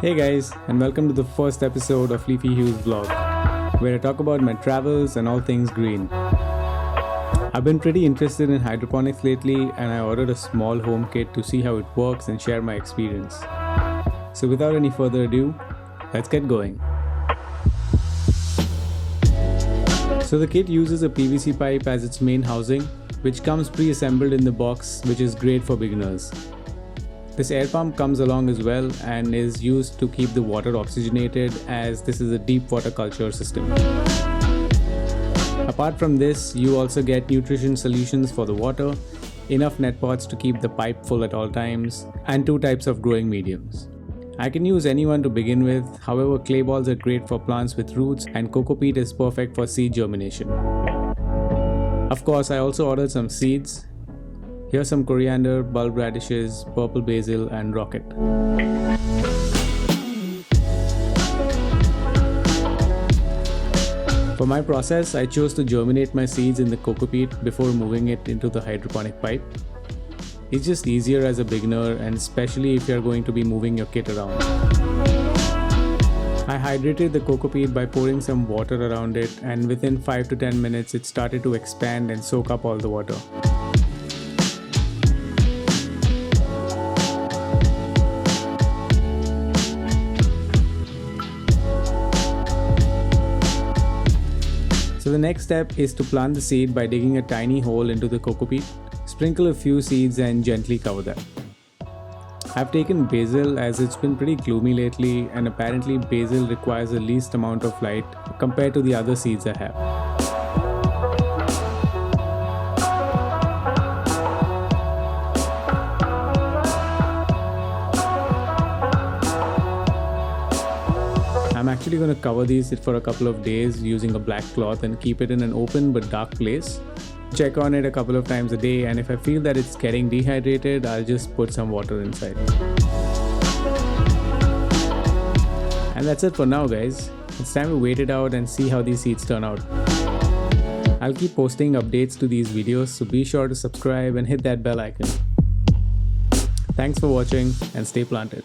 Hey guys, and welcome to the first episode of Leafy Hugh's vlog, where I talk about my travels and all things green. I've been pretty interested in hydroponics lately, and I ordered a small home kit to see how it works and share my experience. So without any further ado, let's get going. So the kit uses a PVC pipe as its main housing, which comes pre-assembled in the box, which is great for beginners. This air pump comes along as well and is used to keep the water oxygenated, as this is a deep water culture system. Apart from this, you also get nutrition solutions for the water, enough net pots to keep the pipe full at all times, and 2 types of growing mediums. I can use anyone to begin with, however clay balls are great for plants with roots and coco peat is perfect for seed germination. Of course, I also ordered some seeds. Here's some coriander, bulb radishes, purple basil and rocket. For my process, I chose to germinate my seeds in the coco peat before moving it into the hydroponic pipe. It's just easier as a beginner, and especially if you're going to be moving your kit around. I hydrated the coco peat by pouring some water around it, and within 5 to 10 minutes it started to expand and soak up all the water. So the next step is to plant the seed by digging a tiny hole into the coco peat, sprinkle a few seeds and gently cover them. I've taken basil as it's been pretty gloomy lately, and apparently basil requires the least amount of light compared to the other seeds I have. I'm actually going to cover these for a couple of days using a black cloth and keep it in an open but dark place. Check on it a couple of times a day, and if I feel that it's getting dehydrated, I'll just put some water inside. And that's it for now, guys. It's time to wait it out and see how these seeds turn out. I'll keep posting updates to these videos, so be sure to subscribe and hit that bell icon. Thanks for watching and stay planted.